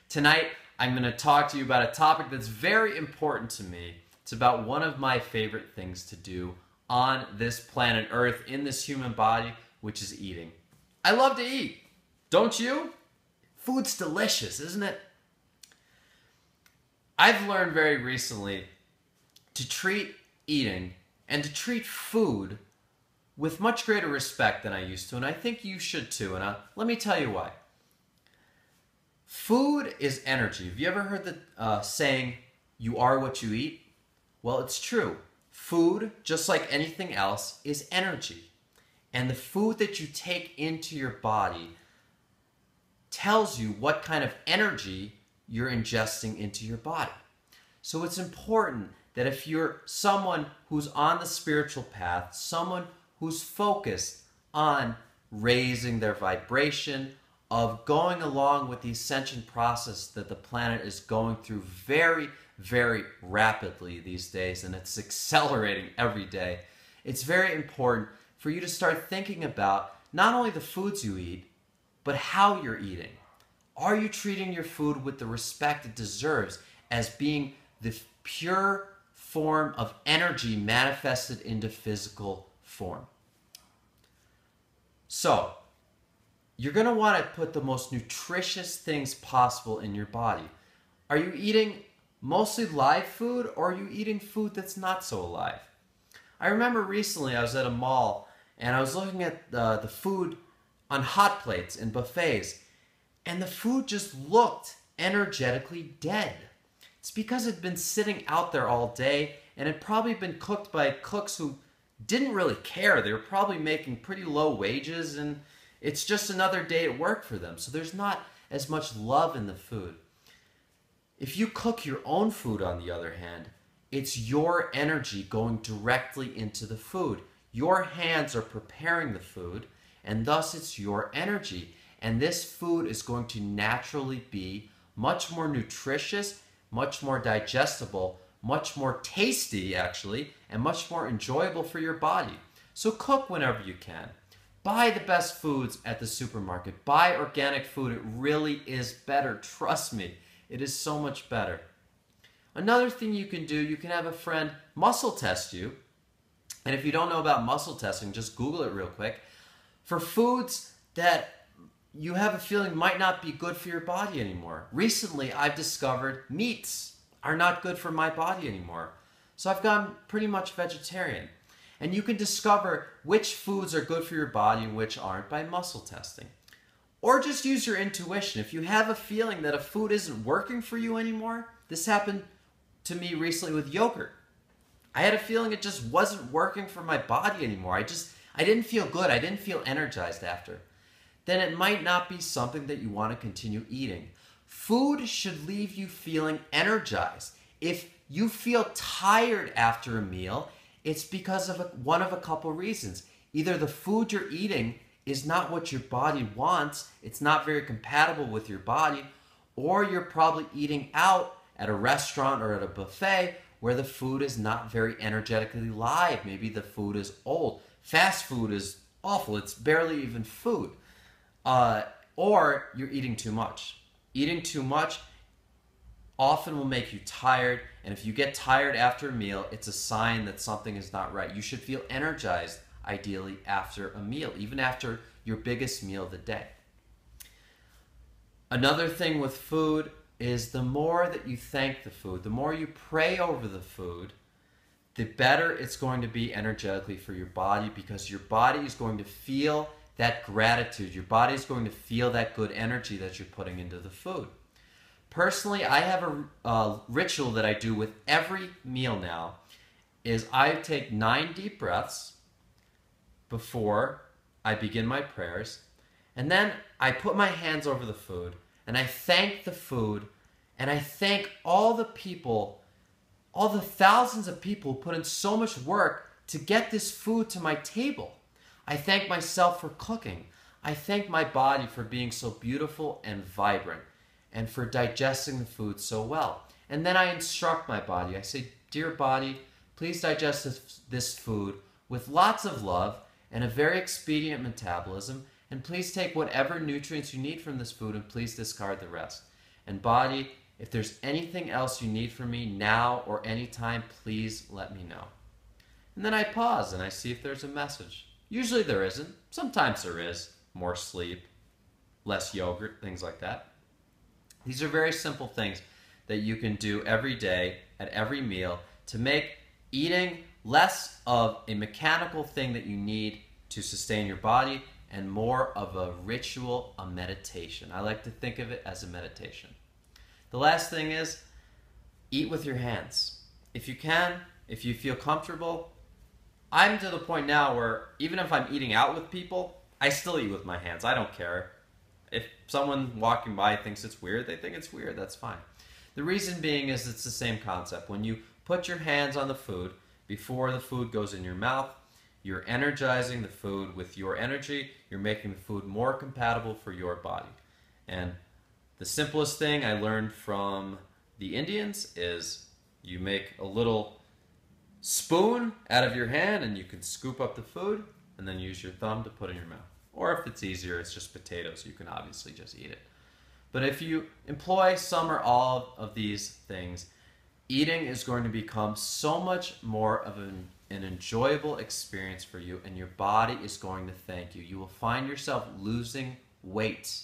Tonight, I'm going to talk to you about a topic that's very important to me. It's about one of my favorite things to do on this planet Earth, in this human body, which is eating. I love to eat. Don't you? Food's delicious, isn't it? I've learned very recently to treat eating and to treat food with much greater respect than I used to, and I think you should too, and let me tell you why. Food is energy. Have you ever heard the saying, you are what you eat? Well, it's true. Food, just like anything else, is energy. And the food that you take into your body tells you what kind of energy you're ingesting into your body. So it's important that if you're someone who's on the spiritual path, someone who's focused on raising their vibration, of going along with the ascension process that the planet is going through very, very rapidly these days, and it's accelerating every day. It's very important for you to start thinking about not only the foods you eat, but how you're eating. Are you treating your food with the respect it deserves as being the pure form of energy manifested into physical form? So, you're going to want to put the most nutritious things possible in your body. Are you eating mostly live food, or are you eating food that's not so alive? I remember recently I was at a mall and I was looking at the food on hot plates and buffets, and the food just looked energetically dead. It's because it had been sitting out there all day and had probably been cooked by cooks who didn't really care. They were probably making pretty low wages, and it's just another day at work for them. So there's not as much love in the food. If you cook your own food, on the other hand, it's your energy going directly into the food. Your hands are preparing the food, and thus it's your energy. And this food is going to naturally be much more nutritious, much more digestible, much more tasty, actually, and much more enjoyable for your body. So cook whenever you can. Buy the best foods at the supermarket. Buy organic food. It really is better. Trust me. It is so much better. Another thing you can do, you can have a friend muscle test you. And if you don't know about muscle testing, just Google it real quick. For foods that you have a feeling might not be good for your body anymore. Recently, I've discovered meats are not good for my body anymore. So I've gone pretty much vegetarian. And you can discover which foods are good for your body and which aren't by muscle testing. Or just use your intuition. If you have a feeling that a food isn't working for you anymore, this happened to me recently with yogurt. I had a feeling it just wasn't working for my body anymore. I didn't feel good. I didn't feel energized after. Then it might not be something that you want to continue eating. Food should leave you feeling energized. If you feel tired after a meal, it's because of one of a couple reasons. Either the food you're eating is not what your body wants, it's not very compatible with your body, or you're probably eating out at a restaurant or at a buffet where the food is not very energetically live. Maybe the food is old. Fast food is awful. It's barely even food. Or you're eating too much. Eating too much often will make you tired, and if you get tired after a meal, it's a sign that something is not right. You should feel energized, ideally, after a meal, even after your biggest meal of the day. Another thing with food is the more that you thank the food, the more you pray over the food, the better it's going to be energetically for your body, because your body is going to feel that gratitude. Your body is going to feel that good energy that you're putting into the food. Personally, I have a ritual that I do with every meal now, is I take 9 deep breaths before I begin my prayers, and then I put my hands over the food, and I thank the food, and I thank all the people, all the thousands of people who put in so much work to get this food to my table. I thank myself for cooking. I thank my body for being so beautiful and vibrant, and for digesting the food so well. And then I instruct my body. I say, dear body, please digest this food with lots of love and a very expedient metabolism, and please take whatever nutrients you need from this food, and please discard the rest. And body, if there's anything else you need from me now or anytime, please let me know. And then I pause and I see if there's a message. Usually there isn't. Sometimes there is. More sleep, less yogurt, things like that. These are very simple things that you can do every day at every meal to make eating less of a mechanical thing that you need to sustain your body and more of a ritual, a meditation. I like to think of it as a meditation. The last thing is eat with your hands. If you can, if you feel comfortable. I'm to the point now where even if I'm eating out with people, I still eat with my hands. I don't care. If someone walking by thinks it's weird, they think it's weird. That's fine. The reason being is it's the same concept. When you put your hands on the food before the food goes in your mouth, you're energizing the food with your energy. You're making the food more compatible for your body. And the simplest thing I learned from the Indians is you make a little spoon out of your hand and you can scoop up the food and then use your thumb to put in your mouth. Or if it's easier, it's just potatoes. You can obviously just eat it. But if you employ some or all of these things, eating is going to become so much more of an enjoyable experience for you, and your body is going to thank you. You will find yourself losing weight